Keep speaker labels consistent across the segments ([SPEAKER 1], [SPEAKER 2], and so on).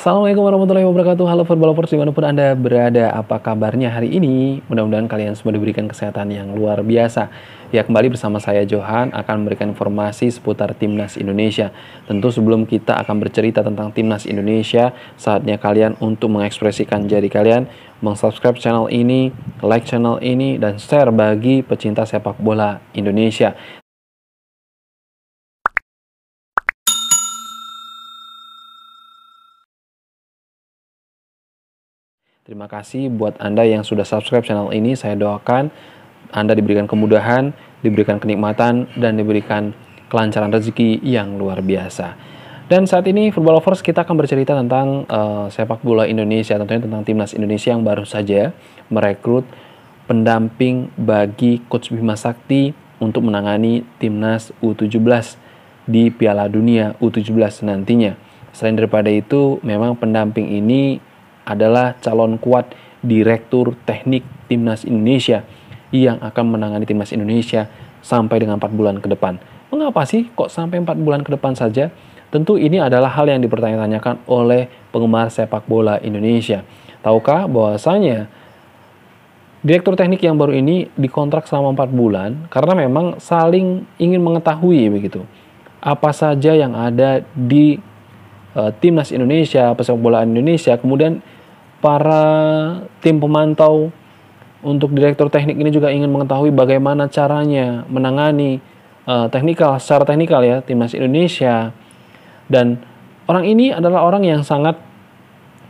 [SPEAKER 1] Assalamualaikum warahmatullahi wabarakatuh. Halo football lovers dimanapun Anda berada, apa kabarnya hari ini? Mudah-mudahan kalian semua diberikan kesehatan yang luar biasa. Ya, kembali bersama saya Johan akan memberikan informasi seputar Timnas Indonesia. Tentu sebelum kita akan bercerita tentang Timnas Indonesia, saatnya kalian untuk mengekspresikan jari kalian, meng-subscribe channel ini, like channel ini, dan share bagi pecinta sepak bola Indonesia. Terima kasih buat Anda yang sudah subscribe channel ini. Saya doakan Anda diberikan kemudahan, diberikan kenikmatan, dan diberikan kelancaran rezeki yang luar biasa. Dan saat ini Football Lovers kita akan bercerita tentang sepak bola Indonesia, tentunya tentang Timnas Indonesia yang baru saja merekrut pendamping bagi Coach Bima Sakti untuk menangani Timnas U17 di Piala Dunia U17 nantinya. Selain daripada itu, memang pendamping ini adalah calon kuat Direktur Teknik Timnas Indonesia yang akan menangani Timnas Indonesia sampai dengan 4 bulan ke depan. Mengapa sih kok sampai 4 bulan ke depan saja? Tentu ini adalah hal yang dipertanyakan oleh penggemar sepak bola Indonesia. Tahukah bahwasanya Direktur Teknik yang baru ini dikontrak selama 4 bulan karena memang saling ingin mengetahui begitu. Apa saja yang ada di Timnas Indonesia, pesepak bola Indonesia, kemudian para tim pemantau untuk direktur teknik ini juga ingin mengetahui bagaimana caranya menangani secara teknikal ya Timnas Indonesia. Dan orang ini adalah orang yang sangat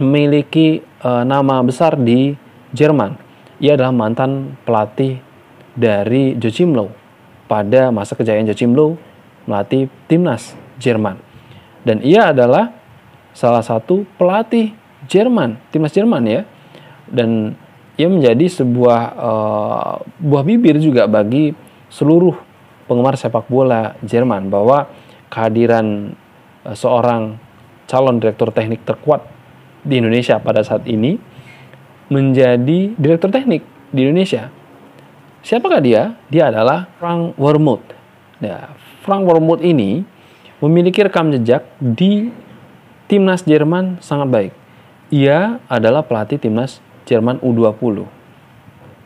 [SPEAKER 1] memiliki nama besar di Jerman. Ia adalah mantan pelatih dari Joachim Löw pada masa kejayaan Joachim Löw melatih Timnas Jerman. Dan ia adalah salah satu pelatih Jerman, Timnas Jerman ya. Dan ia menjadi sebuah buah bibir juga bagi seluruh penggemar sepak bola Jerman bahwa kehadiran seorang calon direktur teknik terkuat di Indonesia pada saat ini menjadi direktur teknik di Indonesia. Siapakah dia? Dia adalah Frank Wormoed. Nah, Frank Wormoed ini memiliki rekam jejak di Timnas Jerman sangat baik. Ia adalah pelatih Timnas Jerman U20.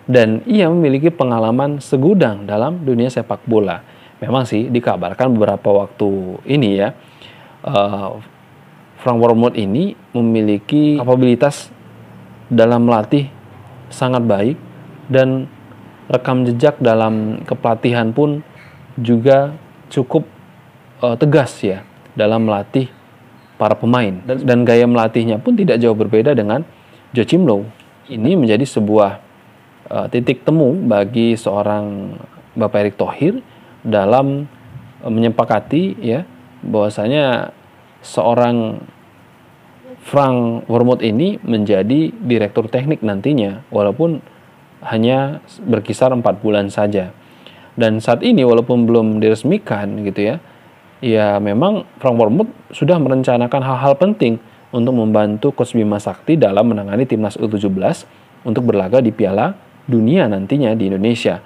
[SPEAKER 1] Dan ia memiliki pengalaman segudang dalam dunia sepak bola. Memang sih dikabarkan beberapa waktu ini ya, Frank Wormoed ini memiliki kapabilitas dalam melatih sangat baik. Dan rekam jejak dalam kepelatihan pun juga cukup tegas ya dalam melatih para pemain, dan gaya melatihnya pun tidak jauh berbeda dengan Joachim Löw. Ini menjadi sebuah titik temu bagi seorang Bapak Erick Thohir dalam menyepakati ya bahwasanya seorang Frank Wormoed ini menjadi direktur teknik nantinya, walaupun hanya berkisar 4 bulan saja. Dan saat ini walaupun belum diresmikan gitu ya, ya memang Frank Wormoed sudah merencanakan hal-hal penting untuk membantu Coach Bima Sakti dalam menangani Timnas U17 untuk berlaga di Piala Dunia nantinya di Indonesia.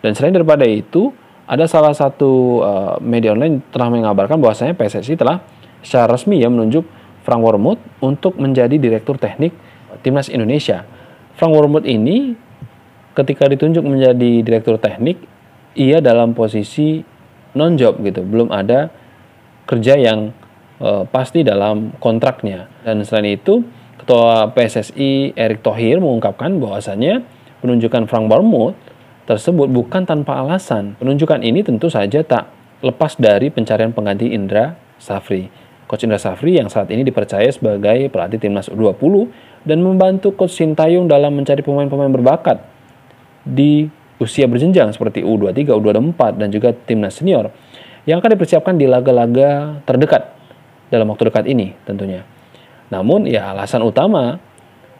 [SPEAKER 1] Dan selain daripada itu, ada salah satu media online telah mengabarkan bahwasanya PSSI telah secara resmi ya menunjuk Frank Wormoed untuk menjadi direktur teknik Timnas Indonesia. Frank Wormoed ini ketika ditunjuk menjadi direktur teknik, ia dalam posisi non-job gitu, belum ada kerja yang pasti dalam kontraknya. Dan selain itu, Ketua PSSI Erick Thohir mengungkapkan bahwasannya penunjukan Frank Wormoed tersebut bukan tanpa alasan. Penunjukan ini tentu saja tak lepas dari pencarian pengganti Indra Safri. Coach Indra Safri yang saat ini dipercaya sebagai pelatih Timnas U20 dan membantu Coach Sintayong dalam mencari pemain-pemain berbakat di usia berjenjang seperti U23, U24, dan juga Timnas Senior yang akan dipersiapkan di laga-laga terdekat dalam waktu dekat ini tentunya. Namun ya alasan utama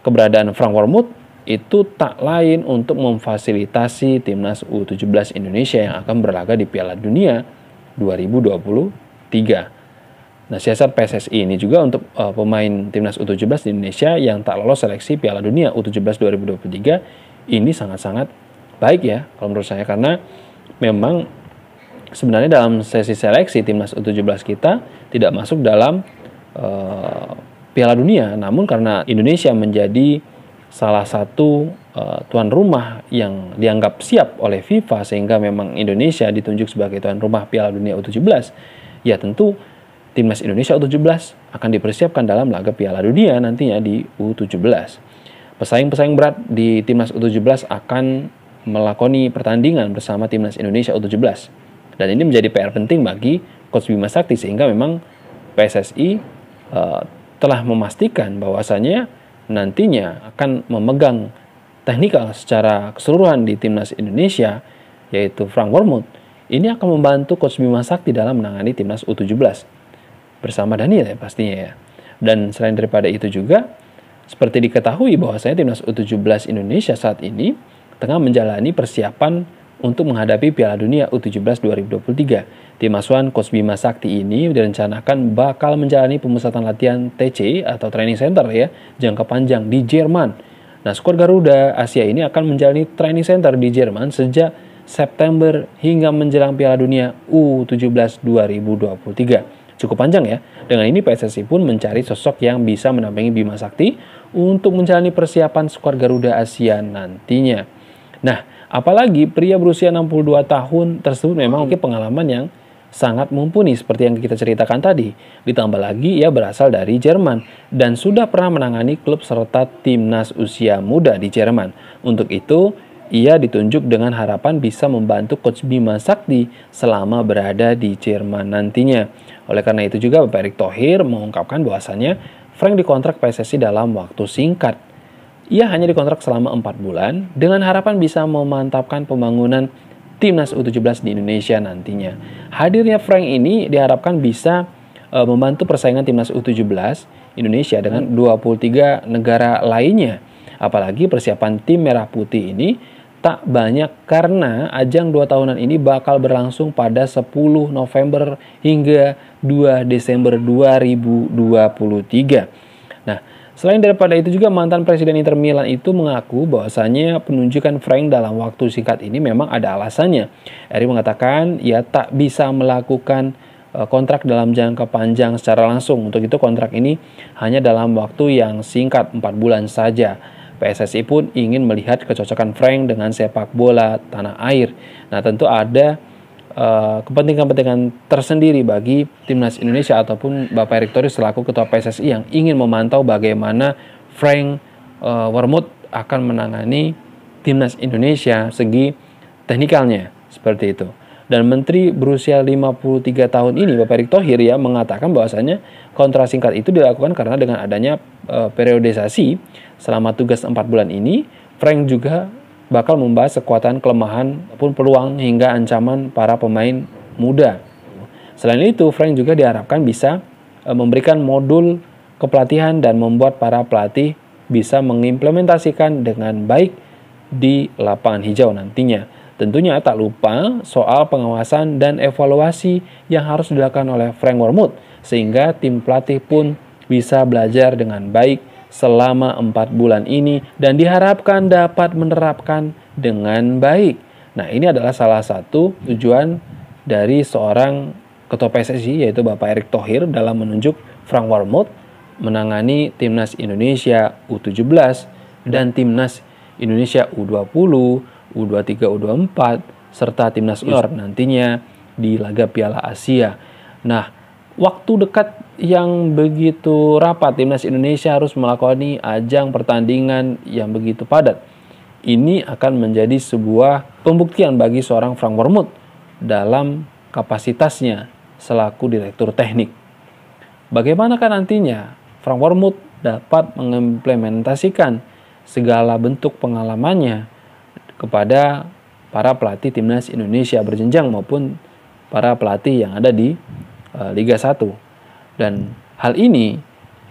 [SPEAKER 1] keberadaan Frank Wormoed itu tak lain untuk memfasilitasi Timnas U17 Indonesia yang akan berlaga di Piala Dunia 2023. Nah, siasat PSSI ini juga untuk pemain Timnas U17 di Indonesia yang tak lolos seleksi Piala Dunia U17 2023 ini sangat-sangat baik ya kalau menurut saya, karena memang sebenarnya dalam sesi seleksi Timnas U17 kita tidak masuk dalam Piala Dunia, namun karena Indonesia menjadi salah satu tuan rumah yang dianggap siap oleh FIFA sehingga memang Indonesia ditunjuk sebagai tuan rumah Piala Dunia U17, ya tentu timnas Indonesia U17 akan dipersiapkan dalam laga Piala Dunia nantinya di U17. Pesaing-pesaing berat di timnas U17 akan melakoni pertandingan bersama timnas Indonesia U17. Dan ini menjadi PR penting bagi Coach Bima Sakti sehingga memang PSSI telah memastikan bahwasannya nantinya akan memegang teknikal secara keseluruhan di timnas Indonesia, yaitu Frank Wormoed. Ini akan membantu Coach Bima Sakti dalam menangani timnas U17 bersama Daniel ya pastinya ya. Dan selain daripada itu juga, seperti diketahui bahwasanya timnas U17 Indonesia saat ini tengah menjalani persiapan untuk menghadapi Piala Dunia U17 2023. Tim asuhan Coach Bima Sakti ini direncanakan bakal menjalani pemusatan latihan TC atau Training Center ya, jangka panjang di Jerman. Nah, skuad Garuda Asia ini akan menjalani Training Center di Jerman sejak September hingga menjelang Piala Dunia U17 2023. Cukup panjang ya. Dengan ini PSSI pun mencari sosok yang bisa mendampingi Bima Sakti untuk menjalani persiapan skuad Garuda Asia nantinya. Nah, apalagi pria berusia 62 tahun tersebut memang memiliki pengalaman yang sangat mumpuni seperti yang kita ceritakan tadi. Ditambah lagi ia berasal dari Jerman dan sudah pernah menangani klub serta timnas usia muda di Jerman. Untuk itu, ia ditunjuk dengan harapan bisa membantu Coach Bima Sakti selama berada di Jerman nantinya. Oleh karena itu juga Bapak Erick Thohir mengungkapkan bahwasannya Frank dikontrak PSSI dalam waktu singkat. Ia hanya dikontrak selama 4 bulan dengan harapan bisa memantapkan pembangunan timnas U17 di Indonesia nantinya. Hadirnya Frank ini diharapkan bisa membantu persaingan timnas U17 Indonesia dengan 23 negara lainnya. Apalagi persiapan tim Merah Putih ini tak banyak karena ajang 2 tahunan ini bakal berlangsung pada 10 November hingga 2 Desember 2023. Nah, selain daripada itu juga mantan Presiden Inter Milan itu mengaku bahwasannya penunjukan Frank dalam waktu singkat ini memang ada alasannya. Erick mengatakan ia tak bisa melakukan kontrak dalam jangka panjang secara langsung. Untuk itu kontrak ini hanya dalam waktu yang singkat 4 bulan saja. PSSI pun ingin melihat kecocokan Frank dengan sepak bola tanah air. Nah, tentu ada kepentingan-kepentingan tersendiri bagi timnas Indonesia ataupun Bapak Erick Thohir selaku ketua PSSI yang ingin memantau bagaimana Frank Wormoed akan menangani timnas Indonesia segi teknikalnya seperti itu. Dan Menteri berusia 53 tahun ini Bapak Erick Thohir ya mengatakan bahwasannya kontrak singkat itu dilakukan karena dengan adanya periodisasi selama tugas 4 bulan ini, Frank juga bakal membahas kekuatan, kelemahan, maupun peluang hingga ancaman para pemain muda. Selain itu, Frank juga diharapkan bisa memberikan modul kepelatihan dan membuat para pelatih bisa mengimplementasikan dengan baik di lapangan hijau nantinya. Tentunya tak lupa soal pengawasan dan evaluasi yang harus dilakukan oleh Frank Wormoed sehingga tim pelatih pun bisa belajar dengan baik selama 4 bulan ini dan diharapkan dapat menerapkan dengan baik. Nah, ini adalah salah satu tujuan dari seorang ketua PSSI yaitu Bapak Erick Thohir dalam menunjuk Frank Wormoed menangani timnas Indonesia U17 dan timnas Indonesia U20, U23, U24 serta timnas senior nantinya di laga Piala Asia. Nah, waktu dekat yang begitu rapat timnas Indonesia harus melakoni ajang pertandingan yang begitu padat. Ini akan menjadi sebuah pembuktian bagi seorang Frank Wormoed dalam kapasitasnya selaku direktur teknik. Bagaimanakah nantinya Frank Wormoed dapat mengimplementasikan segala bentuk pengalamannya kepada para pelatih timnas Indonesia berjenjang maupun para pelatih yang ada di Liga 1. Dan hal ini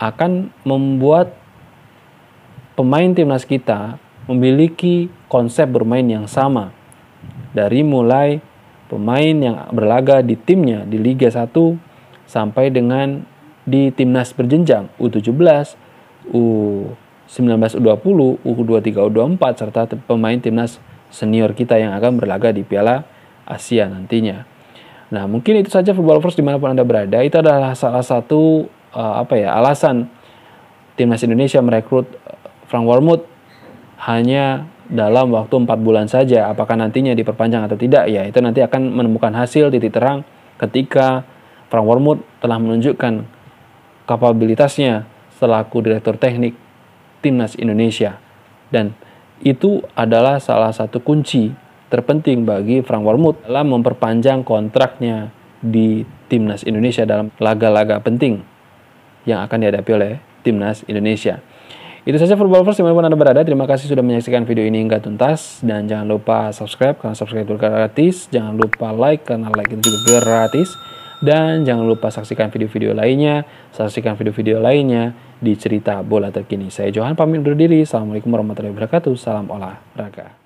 [SPEAKER 1] akan membuat pemain timnas kita memiliki konsep bermain yang sama. Dari mulai pemain yang berlaga di timnya di Liga 1 sampai dengan di timnas berjenjang U17, U19, U20, U23, U24 serta pemain timnas senior kita yang akan berlaga di Piala Asia nantinya. Nah, mungkin itu saja Football Lovers dimanapun Anda berada. Itu adalah salah satu alasan Timnas Indonesia merekrut Frank Wormuth hanya dalam waktu 4 bulan saja. Apakah nantinya diperpanjang atau tidak? Ya, itu nanti akan menemukan hasil titik terang ketika Frank Wormuth telah menunjukkan kapabilitasnya selaku Direktur Teknik Timnas Indonesia. Dan itu adalah salah satu kunci terpenting bagi Frank Wormuth dalam memperpanjang kontraknya di Timnas Indonesia dalam laga-laga penting yang akan dihadapi oleh Timnas Indonesia. Itu saja Footballers dimanapun Anda berada. Terima kasih sudah menyaksikan video ini hingga tuntas. Dan jangan lupa subscribe karena subscribe itu gratis. Jangan lupa like karena like itu juga gratis. Dan jangan lupa saksikan video-video lainnya. Saksikan video-video lainnya di Cerita Bola Terkini. Saya Johan pamit undur diri. Assalamualaikum warahmatullahi wabarakatuh. Salam olahraga.